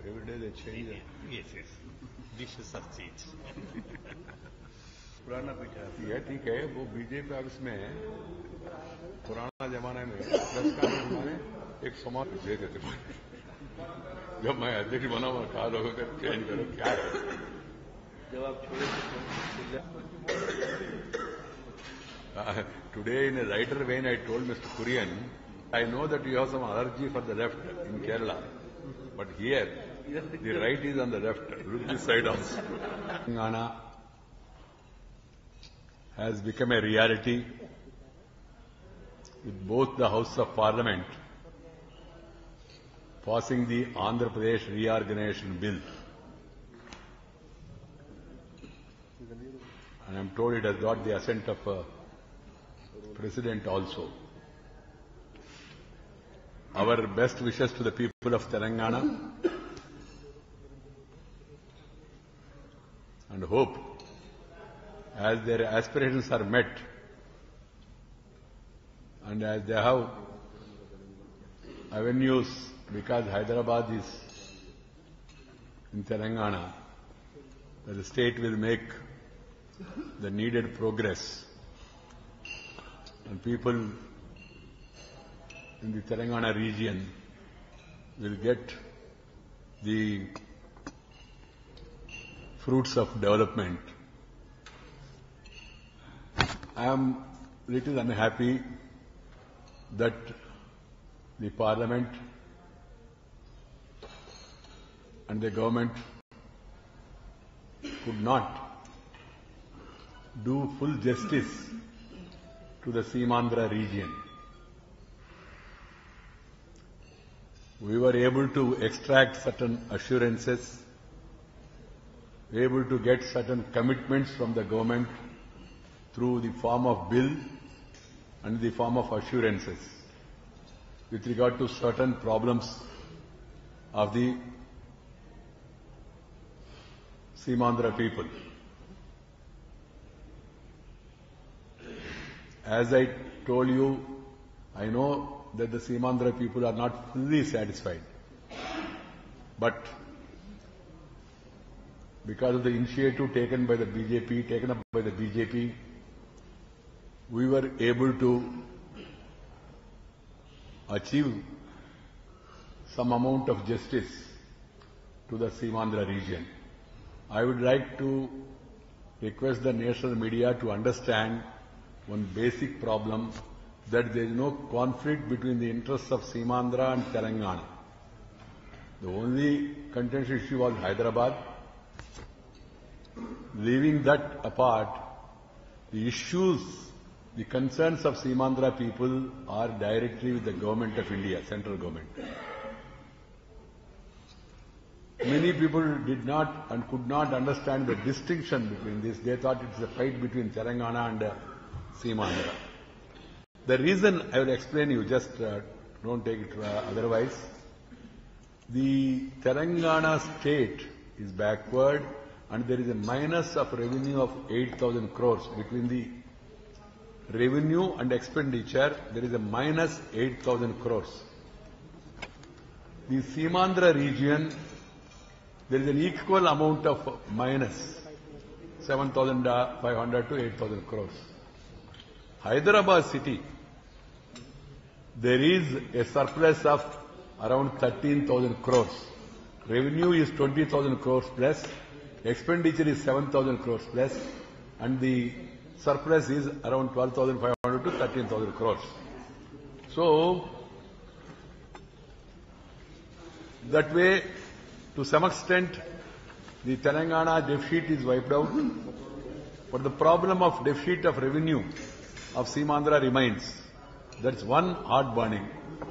Every day they change it. Yes. Dishes are changed. पुराना पीछा ये ठीक है, वो बीजेपी ऑफिस में पुराना जमाने में प्रेस कॉन्फ्रेंस में एक समाज दे देते थे। जब मैं अध्यक्ष बना हुआ कहा लोगों को चेंज करो, क्या है जब आप छोड़े। Today in a lighter vein I told Mr. Kurian, I know that you have some allergy for the left in Kerala, but here the right is on the left. Look this side also. Telangana has become a reality with both the House of Parliament passing the Andhra Pradesh reorganization bill. And I am told it has got the assent of President also. Our best wishes to the people of Telangana and hope as their aspirations are met and as they have avenues, because Hyderabad is in Telangana, that the state will make the needed progress and people in the Telangana region will get the fruits of development. I am little unhappy that the Parliament and the government could not do full justice to the Seemandhra region. We were able to extract certain assurances, able to get certain commitments from the government through the form of bill and the form of assurances with regard to certain problems of the Seemandhra people. As I told you, I know that the Seemandhra people are not fully satisfied. But because of the initiative taken by the BJP, taken up by the BJP, we were able to achieve some amount of justice to the Seemandhra region. I would like to request the national media to understand one basic problem, that there is no conflict between the interests of Seemandhra and Telangana. The only contentious issue was Hyderabad. Leaving that apart, the issues, the concerns of Seemandhra people are directly with the government of India, central government. Many people did not and could not understand the distinction between this. They thought it's a fight between Telangana and Seemandhra. The reason I will explain you, just don't take it otherwise. The Telangana state is backward and there is a minus of revenue of 8,000 crores. Between the revenue and expenditure, there is a minus 8,000 crores. The Seemandhra region, there is an equal amount of minus, 7,500 to 8,000 crores. Hyderabad city, there is a surplus of around 13,000 crores. Revenue is 20,000 crores plus, expenditure is 7,000 crores plus, and the surplus is around 12,500 to 13,000 crores. So, that way, to some extent, the Telangana deficit is wiped out, but the problem of deficit of revenue of Seemandhra remains. That's one hard burning.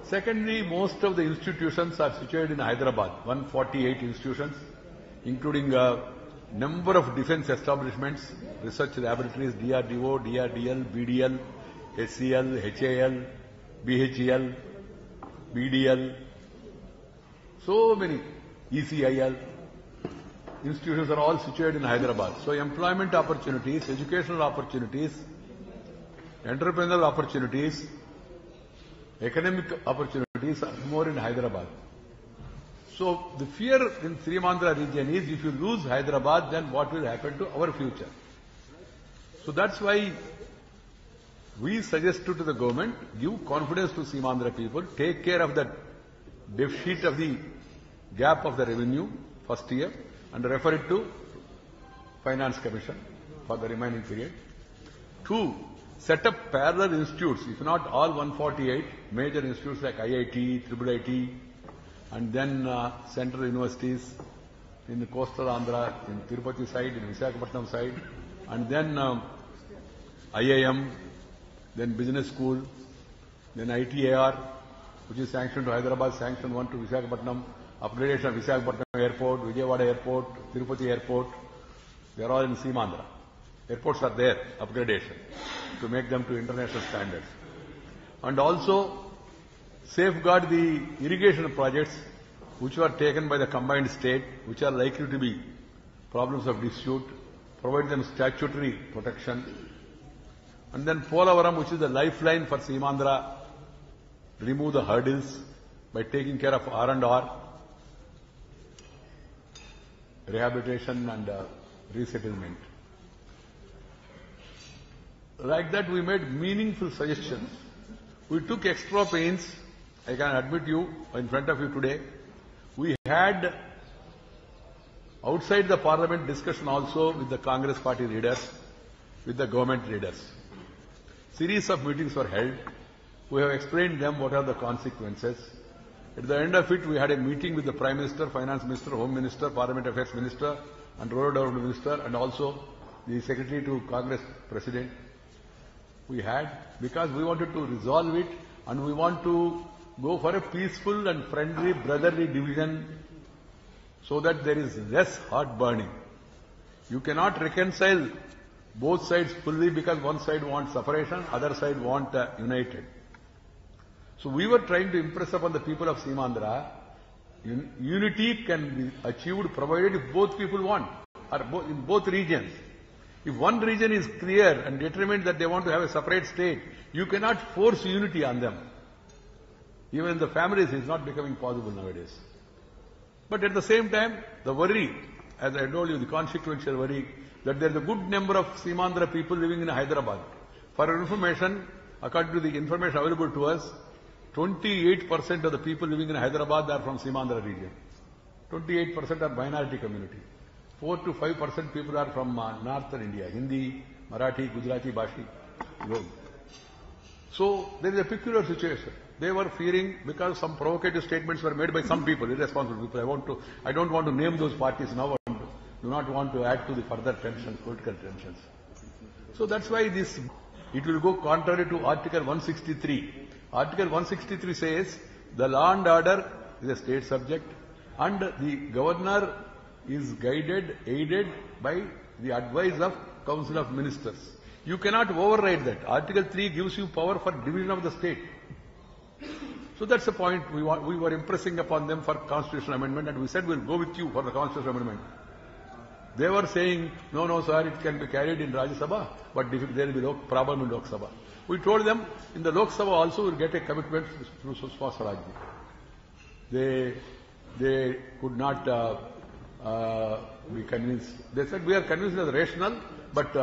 Secondly, most of the institutions are situated in Hyderabad, 148 institutions, including number of defense establishments, research laboratories, DRDO, DRDL, BDL, SCL, HAL, BHEL, BDL, so many, ECIL. Institutions are all situated in Hyderabad. So employment opportunities, educational opportunities, entrepreneurial opportunities, economic opportunities are more in Hyderabad. So the fear in Srimandra region is if you lose Hyderabad, then what will happen to our future? So that's why we suggested to the government, give confidence to Srimandra people, take care of the deficit of the gap of the revenue first year and refer it to Finance Commission for the remaining period. 2, set up parallel institutes, if not all 148 major institutes like IIT, IIIT, and then central universities in the coastal Andhra, in Tirupati side, in Visakhapatnam side, and then IIM, then business school, then ITAR, which is sanctioned to Hyderabad, sanctioned 1 to Visakhapatnam, upgradation of Visakhapatnam Airport, Vijayawada Airport, Tirupati Airport, they are all in Srimandra. Airports are there, upgradation, to make them to international standards. And also safeguard the irrigation projects which were taken by the combined state, which are likely to be problems of dispute, provide them statutory protection. And then Polavaram, which is the lifeline for Srimandra, remove the hurdles by taking care of R&R, rehabilitation and resettlement. Like that we made meaningful suggestions. We took extra pains, I can admit you, in front of you today. We had outside the parliament discussion also with the Congress party leaders, with the government leaders. Series of meetings were held. We have explained them what are the consequences. At the end of it, we had a meeting with the Prime Minister, Finance Minister, Home Minister, Parliament Affairs Minister, and Rural Development Minister, and also the Secretary to Congress President. We had, because we wanted to resolve it, and we want to go for a peaceful and friendly, brotherly division, so that there is less heart burning. You cannot reconcile both sides fully because one side wants separation, other side wants united. So we were trying to impress upon the people of Srimandra, unity can be achieved provided if both people want, or in both regions. If one region is clear and determined that they want to have a separate state, you cannot force unity on them. Even in the families, it is not becoming possible nowadays. But at the same time, the worry, as I told you, the consequential worry, that there is a good number of Srimandra people living in Hyderabad. For your information, according to the information available to us, 28% of the people living in Hyderabad are from Srimandra region. 28% are minority community. 4 to 5% people are from northern India, Hindi, Marathi, Gujarati, Bashi. So there is a peculiar situation. They were fearing because some provocative statements were made by some people, irresponsible people. I don't want to name those parties now and do not want to add to the further tensions, political tensions. So that's why it will go contrary to Article 163. Article 163 says the law and order is a state subject and the governor is guided, aided by the advice of Council of Ministers. You cannot override that. Article 3 gives you power for division of the state. So that's the point we were impressing upon them for constitutional amendment, and we said we'll go with you for the constitutional amendment. They were saying, no, sir, it can be carried in Rajya Sabha, but there will be problem in Lok Sabha. We told them, in the Lok Sabha also we'll get a commitment through Sushma Swaraj. They could not be convinced. They said, we are convinced as rational, but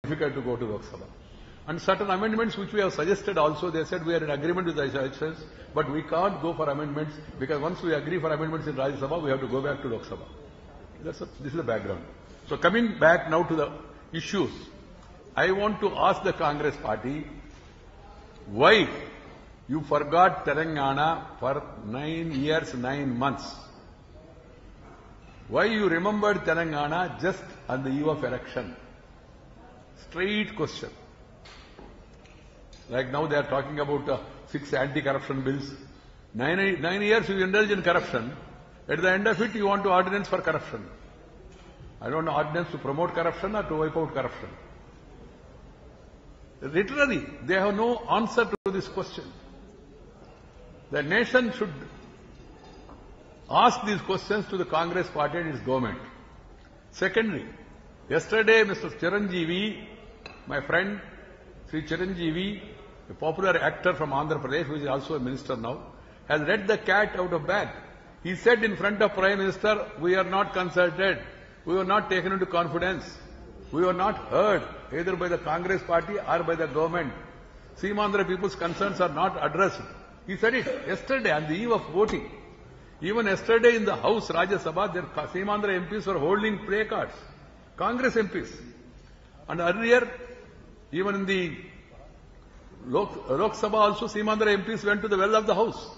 difficult to go to Lok Sabha. And certain amendments which we have suggested also, they said we are in agreement with the suggestions, but we can't go for amendments because once we agree for amendments in Rajya Sabha, we have to go back to Lok Sabha. This is the background. So coming back now to the issues, I want to ask the Congress party, why you forgot Telangana for 9 years, 9 months? Why you remembered Telangana just on the eve of election? Straight question. Like now they are talking about 6 anti-corruption bills. 9 years you indulge in corruption. At the end of it, you want to ordinance for corruption. I don't know ordinance to promote corruption or to wipe out corruption. Literally, they have no answer to this question. The nation should ask these questions to the Congress party and its government. Secondly, yesterday Mr. Chiranjeevi, my friend, Sri Chiranjeevi, a popular actor from Andhra Pradesh, who is also a minister now, has let the cat out of bag. He said in front of Prime Minister, we are not consulted, we were not taken into confidence, we were not heard either by the Congress party or by the government. Seemandhra people's concerns are not addressed. He said it yesterday on the eve of voting. Even yesterday in the House, Rajya Sabha, their Seemandhra MPs were holding placards. Congress MPs. And earlier, even in the Lok Sabha also, Seemandhra MPs went to the well of the House.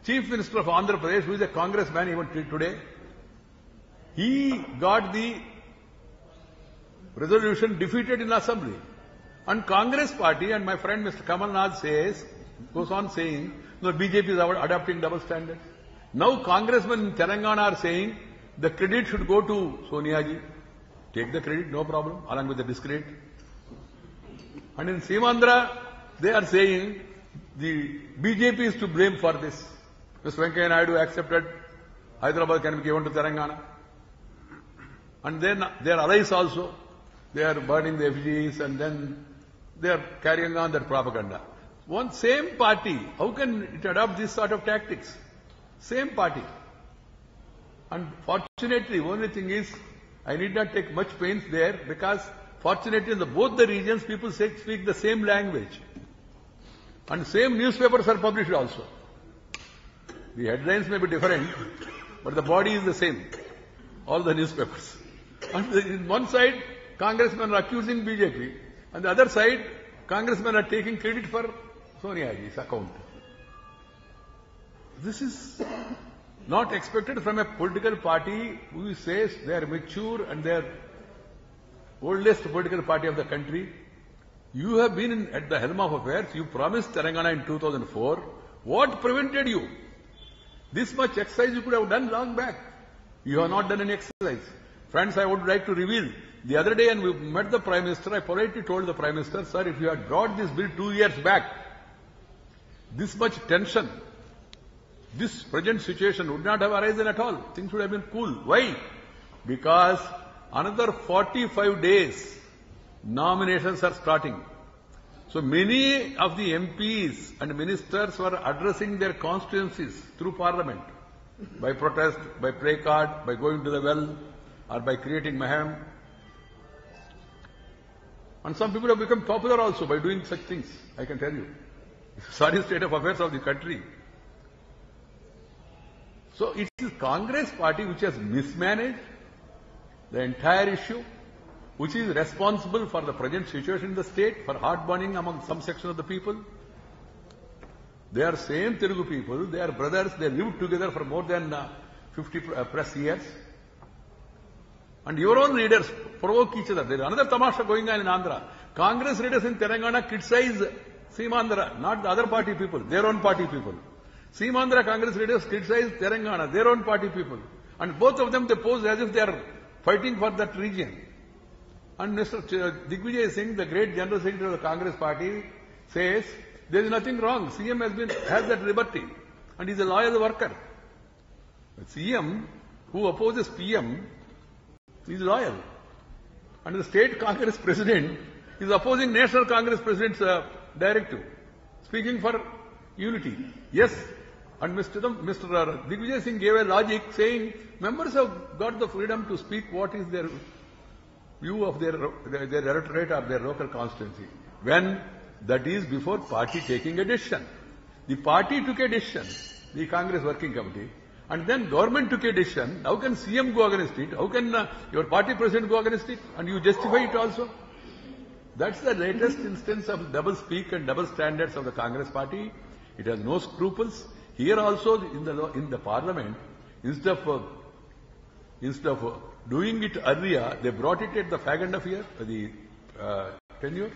Chief Minister of Andhra Pradesh, who is a congressman even today, he got the resolution defeated in Assembly. And Congress party and my friend Mr. Kamal Nath goes on saying, no, BJP is adopting double standards. Now congressmen in Telangana are saying the credit should go to Sonia ji. Take the credit, no problem, along with the discredit. And in Seemandhra, they are saying the BJP is to blame for this. Shri Venkaiah Naidu accepted Hyderabad can be given to Telangana. And then their allies also, they are burning the effigies and then they are carrying on that propaganda. One same party, how can it adopt this sort of tactics? Same party. And fortunately, only thing is, I need not take much pains there because fortunately in both the regions people speak the same language. And same newspapers are published also. The headlines may be different, but the body is the same. All the newspapers. And in one side, congressmen are accusing BJP. On the other side, congressmen are taking credit for Sonia ji's account. This is not expected from a political party who says they are mature and they are oldest political party of the country. You have been at the helm of affairs. You promised Telangana in 2004. What prevented you? This much exercise you could have done long back. You have not done any exercise. Friends, I would like to reveal. The other day when we met the Prime Minister, I politely told the Prime Minister, sir, if you had brought this bill 2 years back, this much tension, this present situation would not have arisen at all. Things would have been cool. Why? Because another 45 days, nominations are starting. So many of the MPs and ministers were addressing their constituencies through Parliament, by protest, by placard, by going to the well, or by creating mayhem. And some people have become popular also by doing such things, I can tell you. Sorry state of affairs of the country. So it is Congress party which has mismanaged the entire issue, which is responsible for the present situation in the state, for heart-burning among some section of the people. They are same Telugu people, they are brothers, they lived together for more than 50 plus years. And your own leaders provoke each other. There is another tamasha going on in Andhra. Congress leaders in Telangana criticize Seemandhra, not the other party people, their own party people. Seemandhra Congress leaders criticize Telangana, their own party people. And both of them they pose as if they are fighting for that region. And Mr. Digvijay Singh, the great General Secretary of the Congress party, says there is nothing wrong. CM has that liberty and he is a loyal worker. But CM, who opposes PM, is loyal. And the state Congress president is opposing National Congress president's directive, speaking for unity. Yes, and Mr. Digvijay Singh gave a logic saying members have got the freedom to speak what is their view of their electorate or their local constituency, when that is before party taking a decision. The party took a decision, the Congress Working Committee, and then government took a decision. How can CM go against it? How can your party president go against it? And you justify it also? That's the latest instance of double speak and double standards of the Congress party. It has no scruples. Here also in the parliament, instead of doing it earlier, they brought it at the fag end of year, the tenure,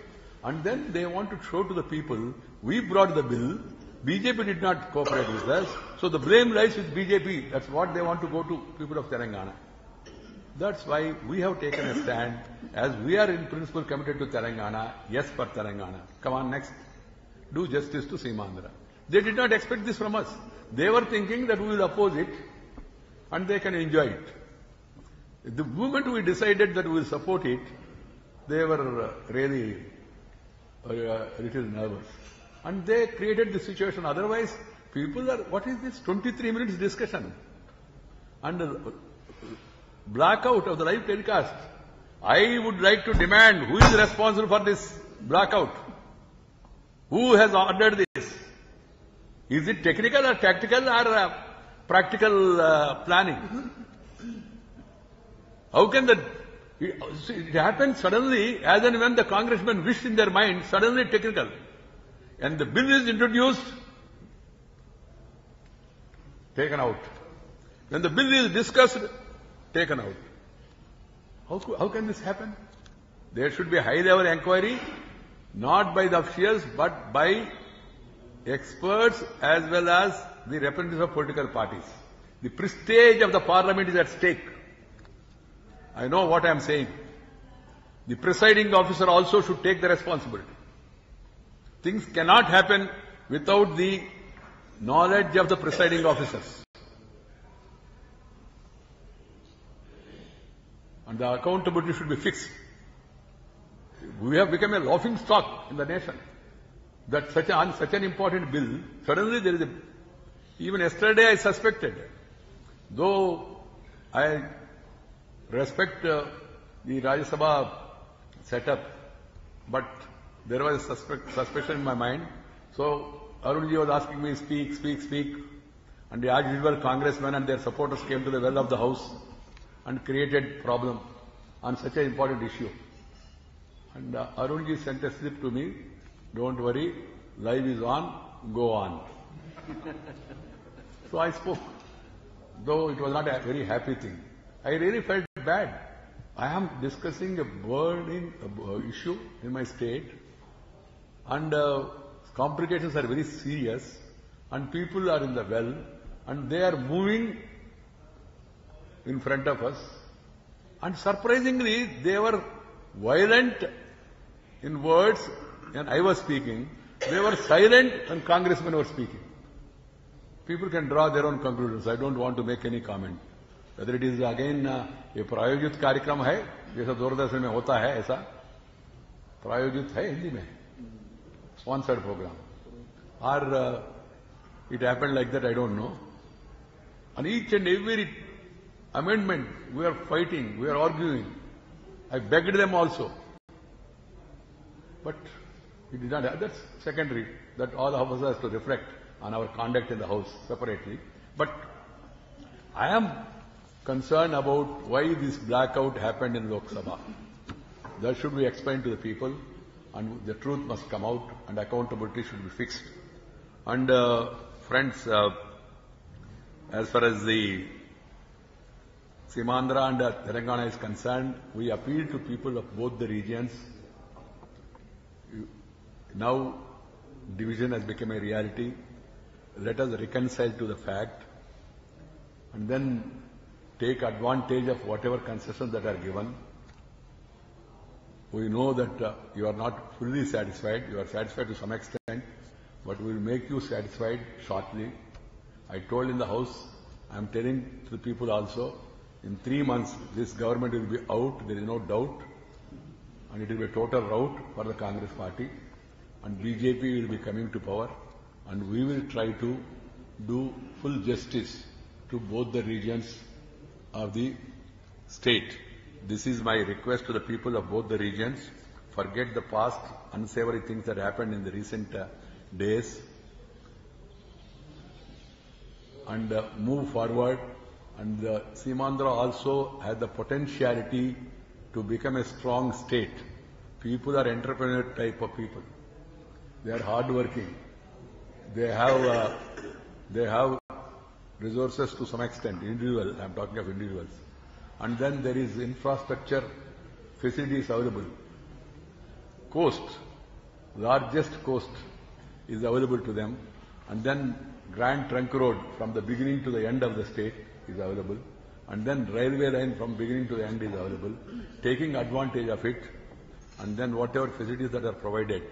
and then they want to show to the people, we brought the bill, BJP did not cooperate with us, so the blame lies with BJP. That's what they want to go to people of Telangana. That's why we have taken a stand, as we are in principle committed to Telangana, yes for Telangana. Come on, next. Do justice to Seemandhra. They did not expect this from us. They were thinking that we will oppose it and they can enjoy it. The moment we decided that we will support it, they were really a little nervous. And they created the situation. Otherwise, people are, what is this? 23 minutes discussion. And blackout of the live telecast. I would like to demand who is responsible for this blackout? Who has ordered this? Is it technical or tactical or practical planning? How can that? It happened suddenly, as and when the congressmen wished in their mind, suddenly technical. And the bill is introduced, taken out. When the bill is discussed, taken out. How can this happen? There should be a high-level inquiry, not by the officials, but by experts as well as the representatives of political parties. The prestige of the parliament is at stake. I know what I am saying. The presiding officer also should take the responsibility. Things cannot happen without the knowledge of the presiding officers. And the accountability should be fixed. We have become a laughing stock in the nation. That such an important bill, suddenly there is a... Even yesterday I suspected, though I respect the Rajya Sabha setup, but there was a suspicion in my mind. So Arunji was asking me, speak. And the as usual congressmen and their supporters came to the well of the house and created problem on such an important issue. And Arunji sent a slip to me, don't worry, live is on, go on. So I spoke, though it was not a very happy thing. I really felt bad. I am discussing a burning issue in my state, and complications are very serious, and people are in the well, and they are moving in front of us, and surprisingly they were violent in words, and I was speaking. They were silent when congressmen were speaking. People can draw their own conclusions. I don't want to make any comment. Whether it is again a प्रायोजित कार्यक्रम है, जैसा दूरदर्शन में होता है ऐसा, प्रायोजित है हिंदी में, sponsored program, or it happened like that, I don't know. On each and every amendment, we are fighting, we are arguing. I begged them also. But it did not have. That's secondary. That all of us have to reflect on our conduct in the House separately. But I am concerned about why this blackout happened in Lok Sabha. That should be explained to the people, and the truth must come out, and accountability should be fixed. And friends, as far as the Seemandhra and Telangana is concerned, we appeal to people of both the regions. Now division has become a reality. Let us reconcile to the fact and then take advantage of whatever concessions that are given. We know that you are not fully satisfied. You are satisfied to some extent, but we will make you satisfied shortly. I told in the House, I am telling to the people also, in 3 months this government will be out, there is no doubt, and it will be a total rout for the Congress party, and BJP will be coming to power, and we will try to do full justice to both the regions of the state. This is my request to the people of both the regions. Forget the past unsavory things that happened in the recent days and move forward. And Seemandhra also has the potentiality to become a strong state. People are entrepreneur type of people. They are hardworking. They have resources to some extent, individual, I am talking of individuals. And then there is infrastructure facilities available. Coast, largest coast is available to them. And then Grand Trunk Road from the beginning to the end of the state is available. and then railway line from beginning to the end is available, taking advantage of it, and then whatever facilities that are provided,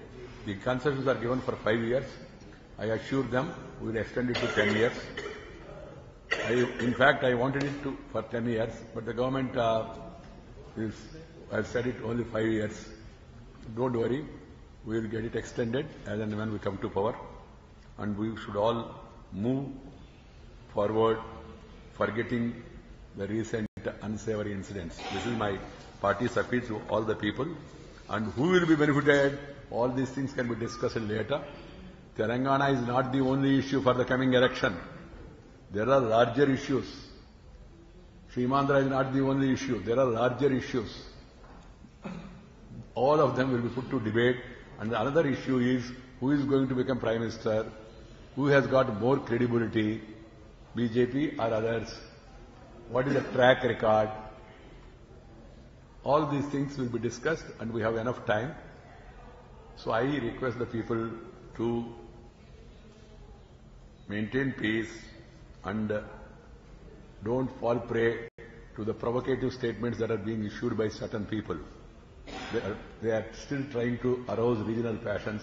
the concessions are given for 5 years. I assure them we will extend it to 10 years. In fact, I wanted it for 10 years, but the government has said it only 5 years. Don't worry, we will get it extended as and when we come to power, and we should all move forward, forgetting the recent unsavory incidents. This is my party's appeal to all the people. And who will be benefited? All these things can be discussed later. Telangana is not the only issue for the coming election. There are larger issues. Srimandra is not the only issue. There are larger issues. All of them will be put to debate. And another issue is who is going to become Prime Minister, who has got more credibility, BJP or others, what is the track record. All these things will be discussed and we have enough time. So I request the people to maintain peace and don't fall prey to the provocative statements that are being issued by certain people. They are still trying to arouse regional passions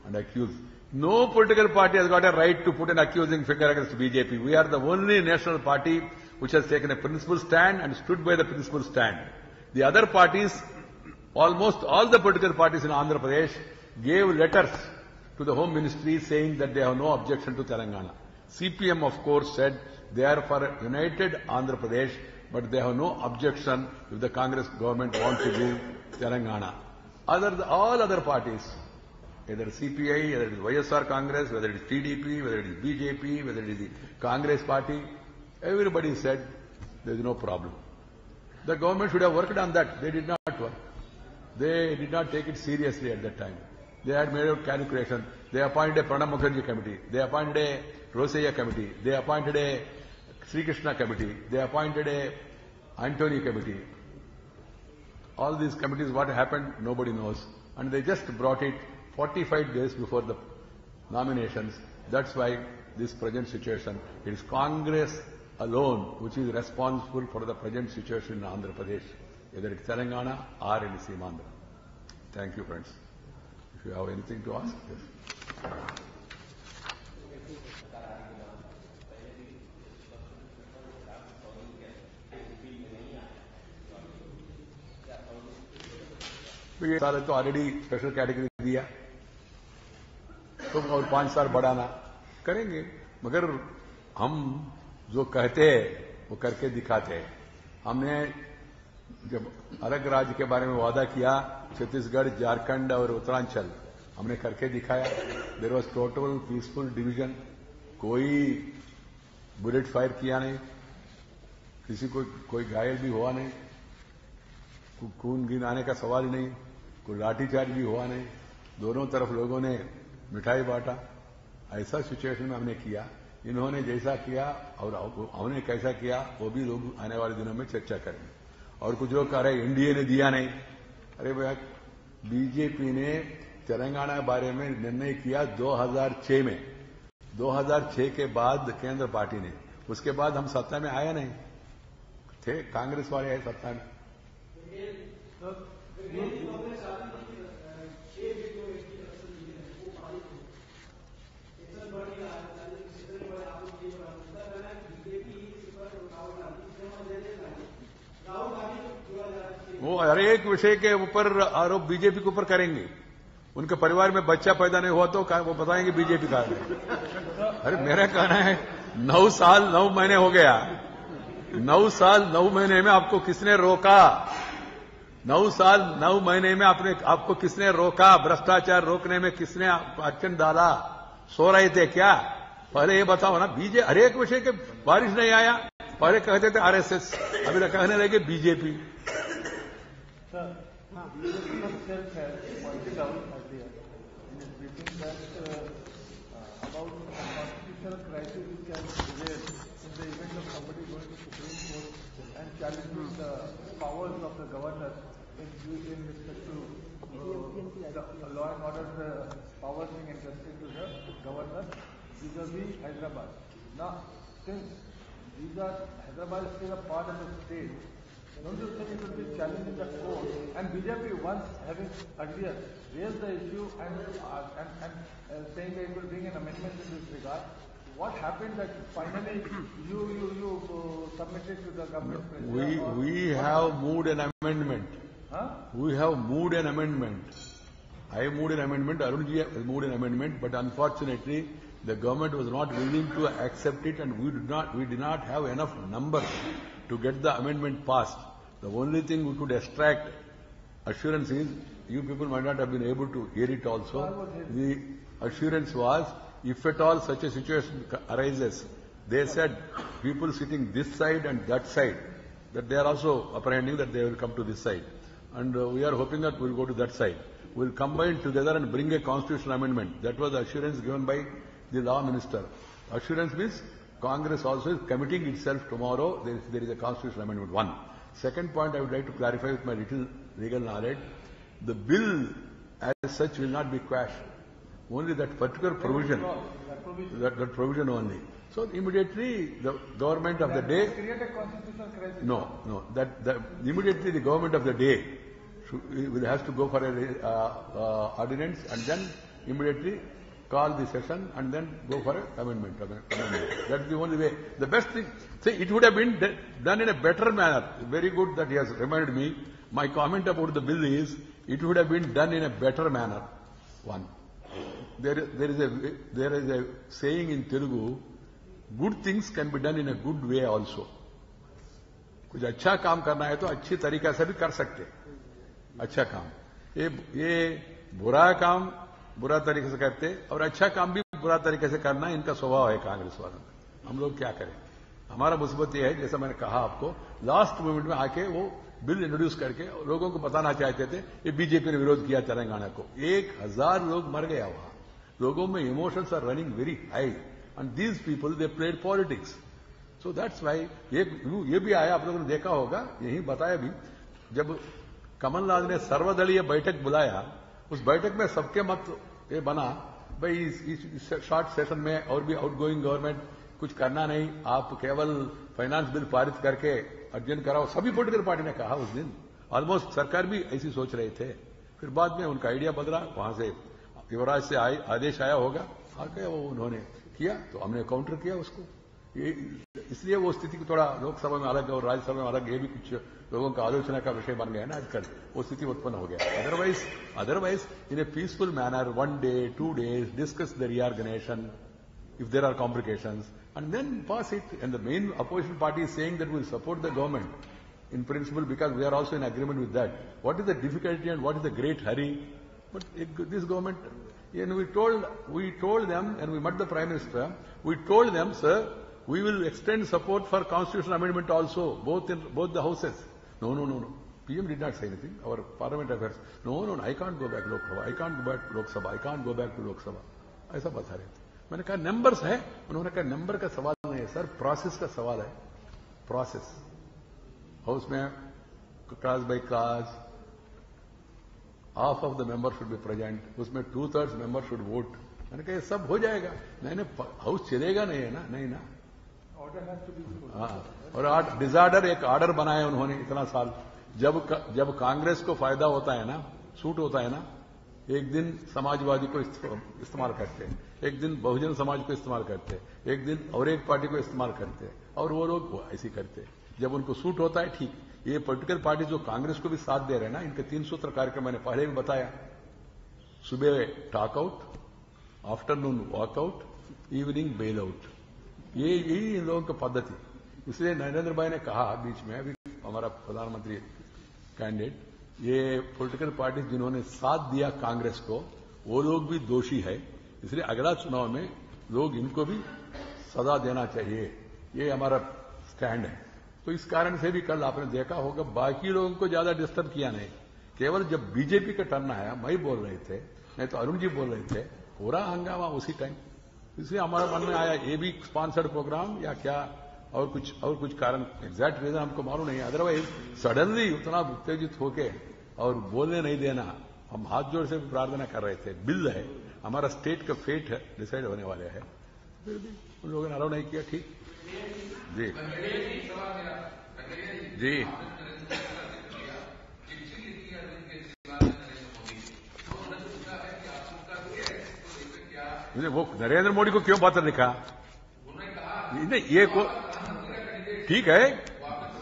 and accuse. No political party has got a right to put an accusing finger against BJP. We are the only national party which has taken a principled stand and stood by the principled stand. The other parties, almost all the political parties in Andhra Pradesh, gave letters to the Home Ministry saying that they have no objection to Telangana. CPM, of course, said they are for united Andhra Pradesh, but they have no objection if the Congress government wants to give Telangana. All other parties, either CPI, whether it is YSR Congress, whether it is TDP, whether it is BJP, whether it is the Congress party, everybody said there is no problem. The government should have worked on that. They did not work. They did not take it seriously at that time. They had made out calculation. They appointed a Pranab Mukherjee committee. They appointed a Rosaiya committee. They appointed a Sri Krishna committee. They appointed a Antony committee. All these committees, what happened, nobody knows. And they just brought it 45 days before the nominations. That's why this present situation, it is Congress alone which is responsible for the present situation in Andhra Pradesh, whether it's Telangana or in Srimandra. Thank you, friends. If you have anything to ask, yes. साल तो already special category दिया तो और 5 साल बढ़ाना करेंगे, मगर हम जो कहते हैं वो करके दिखाते हैं. हमने जब अलग राज्य के बारे में वादा किया, छत्तीसगढ़, झारखंड और उत्तरांचल, हमने करके दिखाया. There was total peaceful division. कोई बुलेट फायर किया नहीं, किसी को कोई घायल भी हुआ नहीं, खून गिनाने का सवाल ही नहीं, कोई लाठीचार्ज भी हुआ नहीं. दोनों तरफ लोगों ने मिठाई बांटा. ऐसा सिचुएशन में हमने किया. इन्होंने जैसा किया और हमने कैसा किया वो भी लोग आने वाले दिनों में चर्चा करेंगे. और कुछ लोग कह रहे एनडीए ने दिया नहीं. अरे भैया, बीजेपी ने तेलंगाना के बारे में निर्णय किया 2006 में. 2006 के बाद केंद्र पार्टी ने, उसके बाद हम सत्ता में आया नहीं थे, कांग्रेस वाले आए सत्ता में. वो हर एक विषय के ऊपर आरोप बीजेपी के ऊपर करेंगे. उनके परिवार में बच्चा पैदा नहीं हुआ तो वो बताएंगे बीजेपी का है. अरे मेरा कहना है 9 साल 9 महीने हो गया. 9 साल 9 महीने में आपको किसने रोका? 9 साल 9 महीने में आपको किसने रोका? भ्रष्टाचार रोकने में किसने अड़चन डाला? सो रहे थे क्या? पहले ये बताओ ना. हर एक विषय के बारिश नहीं आया. पहले कहते थे आरएसएस, अभी तो कहने लगे BJP. About constitutional crisis which can prevail in the event of somebody going to Supreme Court and challenging the powers of the governor in respect to the law and order powers being entrusted to the governor vis-a-vis Hyderabad. Now, since these are Hyderabad is still a part of the state. Don't you think it will be challenging the court? And BJP once having earlier raised the issue and saying that it will bring an amendment in this regard. What happened that finally you submitted to the government president? We have moved an amendment. Huh? We have moved an amendment. I moved an amendment, Arunji has moved an amendment, but unfortunately the government was not willing to accept it, and we did not have enough numbers to get the amendment passed. The only thing we could extract assurance is, you people might not have been able to hear it also. The assurance was, if at all such a situation arises, they said people sitting this side and that side, that they are also apprehending that they will come to this side. And we are hoping that we will go to that side. We will combine together and bring a constitutional amendment. That was the assurance given by the law minister. Assurance means Congress also is committing itself tomorrow. There is a constitutional amendment. One. Second point I would like to clarify with my little legal knowledge. The bill as such will not be quashed. Only that particular provision. That provision only. So immediately the government of the day. Create a constitutional crisis. No. That immediately the government of the day will have to go for a ordinance and then immediately call the session and then go for an amendment. That's the only way. The best thing, see, it would have been done in a better manner. Very good that he has reminded me. My comment about the bill is, it would have been done in a better manner. One. There is a saying in Telugu, good things can be done in a good way also. कुछ अच्छा काम करना है तो अच्छी तरीका से भी कर सकते हैं. अच्छा काम. ये बुरा काम बुरा तरीके से करते और अच्छा काम भी बुरा तरीके से करना इनका स्वभाव है कांग्रेस वालों का. हम लोग क्या करें? हमारा मुसीबत यह है, जैसा मैंने कहा आपको, लास्ट मोमेंट में आके वो बिल इंट्रोड्यूस करके लोगों को बताना चाहते थे ये बीजेपी ने विरोध किया तेलंगाना को. 1000 लोग मर गया वहां. लोगों में emotions are running very high and these people they played politics. So that's why ये भी आया, आप लोगों ने देखा होगा, यही बताया भी, जब कमलनाथ ने सर्वदलीय बैठक बुलाया, उस बैठक में सबके मत ये बना, भाई इस शॉर्ट सेशन में और भी आउटगोइंग गवर्नमेंट कुछ करना नहीं, आप केवल फाइनेंस बिल पारित करके अर्जन कराओ. सभी पॉलिटिकल पार्टी ने कहा उस दिन. ऑलमोस्ट सरकार भी ऐसी सोच रहे थे. फिर बाद में उनका आइडिया बदला, वहां से युवराज से आदेश आया होगा, आके वो उन्होंने किया, तो हमने काउंटर किया उसको. इसलिए वो स्थिति को थोड़ा लोकसभा में अलग और राज्यसभा में अलग, ये भी कुछ लोगों का आलोचना का विषय बन गया ना आजकल. वो स्थिति उत्पन्न हो गया. Otherwise in A peaceful manner, 1 day, 2 days, discuss the reorganization if there are complications and then pass it. And the main opposition party is saying that we will support the government in principle because we are also in agreement with that. What is the difficulty and what is the great hurry? But this government, and we told them, and we met the Prime Minister, we told them, sir, we will extend support for constitutional amendment also, both the houses. No. PM did not say anything. Our parliament affairs. No, I can't go back to Lok Sabha. I can't go back to Lok Sabha. I can't go back to Lok Sabha. ऐसा बता रहे थे. मैंने कहा numbers है. उन्होंने कहा number का सवाल नहीं है सर, प्रोसेस का सवाल है. प्रोसेस. हाउस में class by class, half of the members should be present. उसमें 2/3 members should vote. मैंने कहा ये सब हो जाएगा. नहीं, हाउस चलेगा नहीं है ना, नहीं ना. हाँ, और डिजार्डर एक ऑर्डर बनाया उन्होंने इतना साल. जब कांग्रेस को फायदा होता है ना, सूट होता है ना, एक दिन समाजवादी को इस्तेमाल करते हैं, एक दिन बहुजन समाज को इस्तेमाल करते हैं, एक दिन और एक पार्टी को इस्तेमाल करते हैं, और वो लोग ऐसे करते हैं. जब उनको सूट होता है ठीक. ये पॉलिटिकल पार्टी जो कांग्रेस को भी साथ दे रहे हैं ना, इनके 3 सूत्र कार्यक्रम मैंने पहले भी बताया. सुबह talk out, afternoon walk out, evening bell out. यही इन लोगों की पद्धति. इसलिए नरेंद्र भाई ने कहा बीच में, अभी हमारा प्रधानमंत्री कैंडिडेट, ये पॉलिटिकल पार्टी जिन्होंने साथ दिया कांग्रेस को, वो लोग भी दोषी है. इसलिए अगला चुनाव में लोग इनको भी सजा देना चाहिए. ये हमारा स्टैंड है. तो इस कारण से भी कल आपने देखा होगा, बाकी लोगों को ज्यादा डिस्टर्ब किया नहीं. केवल जब बीजेपी का टर्न आया, मैं बोल रहे थे, नहीं तो अरुण जी बोल रहे थे, पूरा हंगामा उसी टाइम. इसलिए हमारा मन में आया ये भी स्पॉन्सर्ड प्रोग्राम या क्या, और कुछ कारण, एग्जैक्ट रीजन हमको मालूम नहीं. अदरवाइज सडनली उतना उत्तेजित होके और बोलने नहीं देना, हम हाथ जोड़ से प्रार्थना कर रहे थे. बिल है, हमारा स्टेट का फेट डिसाइड होने वाले है, फिर भी उन लोगों ने अलाउ नहीं किया. ठीक. जी जी वो नरेंद्र मोदी को क्यों पत्र लिखा? ये को ठीक है,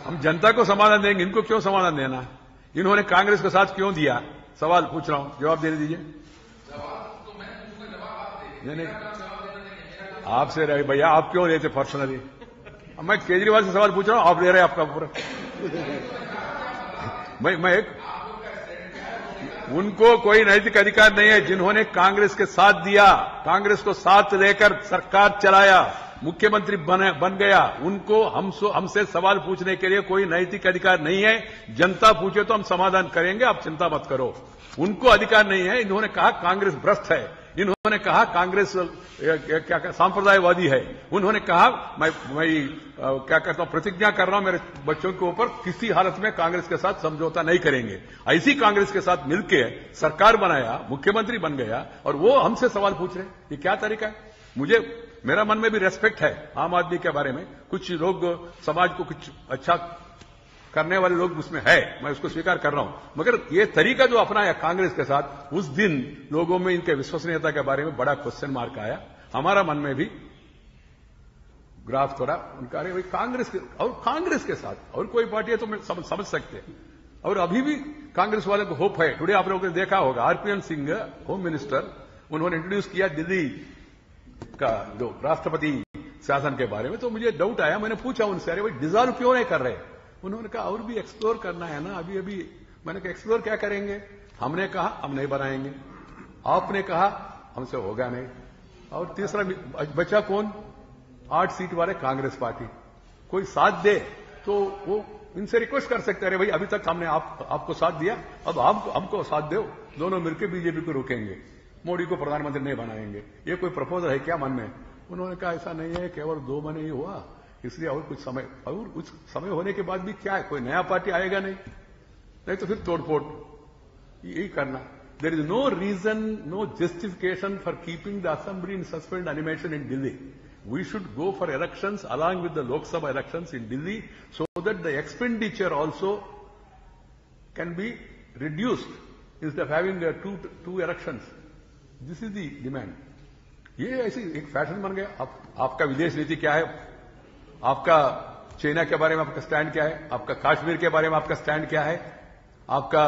हम जनता को समाधान देंगे, इनको क्यों समाधान देना? इन्होंने कांग्रेस के साथ क्यों दिया? सवाल पूछ रहा हूं, जवाब दे दीजिए। नहीं, आपसे रहे भैया, आप क्यों लेते पर्सनली? मैं केजरीवाल से सवाल पूछ रहा हूं, आप ले रहे हैं आपका पूरा। मैं उनको कोई नैतिक अधिकार नहीं है। जिन्होंने कांग्रेस के साथ दिया, कांग्रेस को साथ लेकर सरकार चलाया, मुख्यमंत्री बन गया, उनको हमसे सवाल पूछने के लिए कोई नैतिक अधिकार नहीं है। जनता पूछे तो हम समाधान करेंगे, आप चिंता मत करो। उनको अधिकार नहीं है। इन्होंने कहा कांग्रेस भ्रष्ट है, इन्होंने कहा कांग्रेस क्या सांप्रदायवादी है, उन्होंने कहा मैं क्या कहता हूं, प्रतिज्ञा कर रहा हूं मेरे बच्चों के ऊपर किसी हालत में कांग्रेस के साथ समझौता नहीं करेंगे। ऐसी कांग्रेस के साथ मिलकर सरकार बनाया, मुख्यमंत्री बन गया, और वो हमसे सवाल पूछ रहे। ये क्या तरीका है? मेरा मन में भी रेस्पेक्ट है आम आदमी के बारे में। कुछ लोग समाज को कुछ अच्छा करने वाले लोग उसमें है, मैं उसको स्वीकार कर रहा हूं, मगर ये तरीका जो अपनाया कांग्रेस के साथ, उस दिन लोगों में इनके विश्वसनीयता के बारे में बड़ा क्वेश्चन मार्क आया। हमारा मन में भी ग्राफ थोड़ा उनका, अरे भाई कांग्रेस के साथ और कोई पार्टी है तो मैं समझ सकते हैं। और अभी भी कांग्रेस वाले को होप है। टुडे आप लोगों ने देखा होगा, आरपीएन सिंह होम मिनिस्टर, उन्होंने इंट्रोड्यूस किया दिल्ली का जो राष्ट्रपति शासन के बारे में। तो मुझे डाउट आया, मैंने पूछा उनसे, अरे भाई डिजॉल्व क्यों नहीं कर रहे? उन्होंने कहा और भी एक्सप्लोर करना है ना अभी। मैंने कहा एक्सप्लोर क्या करेंगे? हमने कहा हम नहीं बनाएंगे, आपने कहा हमसे होगा नहीं। और तीसरा बचा कौन? 8 सीट वाले कांग्रेस पार्टी। कोई साथ दे तो वो इनसे रिक्वेस्ट कर सकते हैं, अरे भाई अभी तक हमने आपको साथ दिया, अब आप हमको साथ दो, दोनों मिलकर बीजेपी को रोकेंगे, मोदी को प्रधानमंत्री नहीं बनाएंगे। ये कोई प्रपोजल है क्या मन में? उन्होंने कहा ऐसा नहीं है, केवल 2 महीने ही हुआ, इसलिए और कुछ समय होने के बाद भी क्या है, कोई नया पार्टी आएगा नहीं तो फिर तोड़फोड़ यही करना। There is no reason, no justification for keeping the assembly in suspend animation in Delhi. We should go for elections along with the Lok Sabha elections in Delhi so that the expenditure also can be reduced instead of having two elections. This is the demand. ये ऐसी एक fashion बन गया। आपका विदेश नीति क्या है? आपका चाइना के बारे में आपका स्टैंड क्या है? आपका कश्मीर के बारे में आपका स्टैंड क्या है? आपका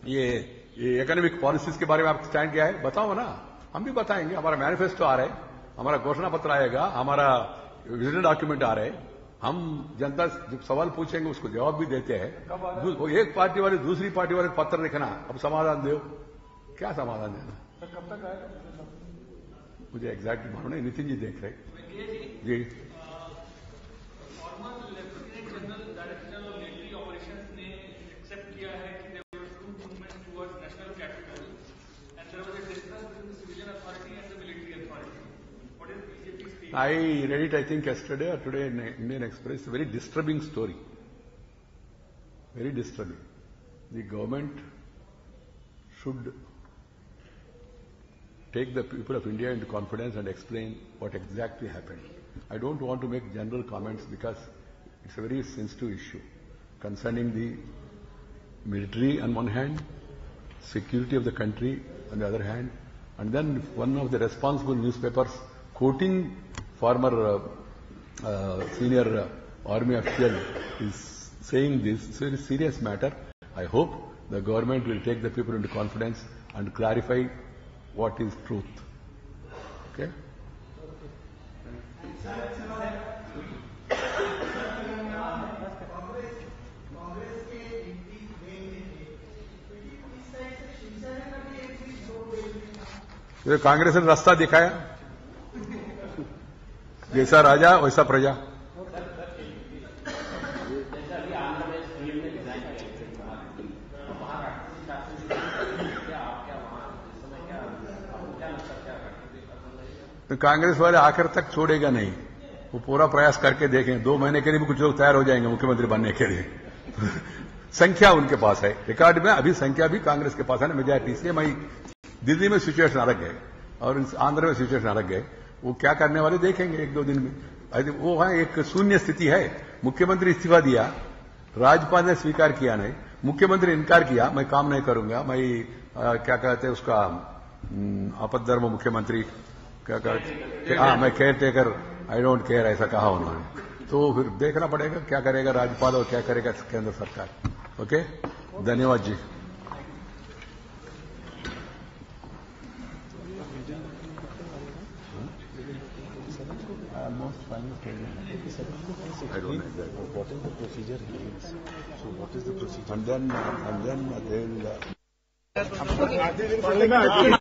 ये इकोनॉमिक पॉलिसीज के बारे में आपका स्टैंड क्या है? बताओ ना, हम भी बताएंगे। हमारा मैनिफेस्टो आ रहा है, हमारा घोषणा पत्र आएगा, हमारा विजन डॉक्यूमेंट आ रहे हैं। हम जनता जब सवाल पूछेंगे उसको जवाब भी देते हैं। एक पार्टी वाले दूसरी पार्टी वाले पत्र लिखना, अब समाधान दो, क्या समाधान देना? कब तक आएगा? मुझे एग्जैक्ट मालूम नहीं, नितिन जी देख रहे जी। I read it, I think, yesterday or today in Indian Express. It's a very disturbing story. Very disturbing. The government should take the people of India into confidence and explain what exactly happened. I don't want to make general comments because it's a very sensitive issue concerning the military on one hand, security of the country on the other hand, and then one of the responsible newspapers quoting former senior army official is saying this. It's a very serious matter. I hope the government will take the people into confidence and clarify what is truth. Okay? तो कांग्रेस ने रास्ता दिखाया, जैसा राजा वैसा प्रजा। तो कांग्रेस वाले आखिर तक छोड़ेगा नहीं, वो पूरा प्रयास करके देखें। 2 महीने के लिए भी कुछ लोग तैयार हो जाएंगे मुख्यमंत्री बनने के लिए। संख्या उनके पास है, रिकॉर्ड में अभी संख्या भी कांग्रेस के पास है ना, मेजॉरिटी। इसलिए मैं दिल्ली में सिचुएशन अलग है और आंध्र में सिचुएशन अलग है। वो क्या करने वाले देखेंगे 1-2 दिन में। वो वहां एक शून्य स्थिति है। मुख्यमंत्री इस्तीफा दिया, राज्यपाल ने स्वीकार किया नहीं, मुख्यमंत्री इनकार किया, मैं काम नहीं करूंगा, मैं क्या कहते हैं उसका आपद्धर्म मुख्यमंत्री क्या कहते, मैं care taker, I don't care, ऐसा कहा उन्होंने। तो फिर देखना पड़ेगा क्या करेगा राज्यपाल और क्या करेगा केंद्र सरकार। ओके, धन्यवाद जी। Almost final stage. I don't know exactly. What is the procedure he is? So what is the procedure? And then they will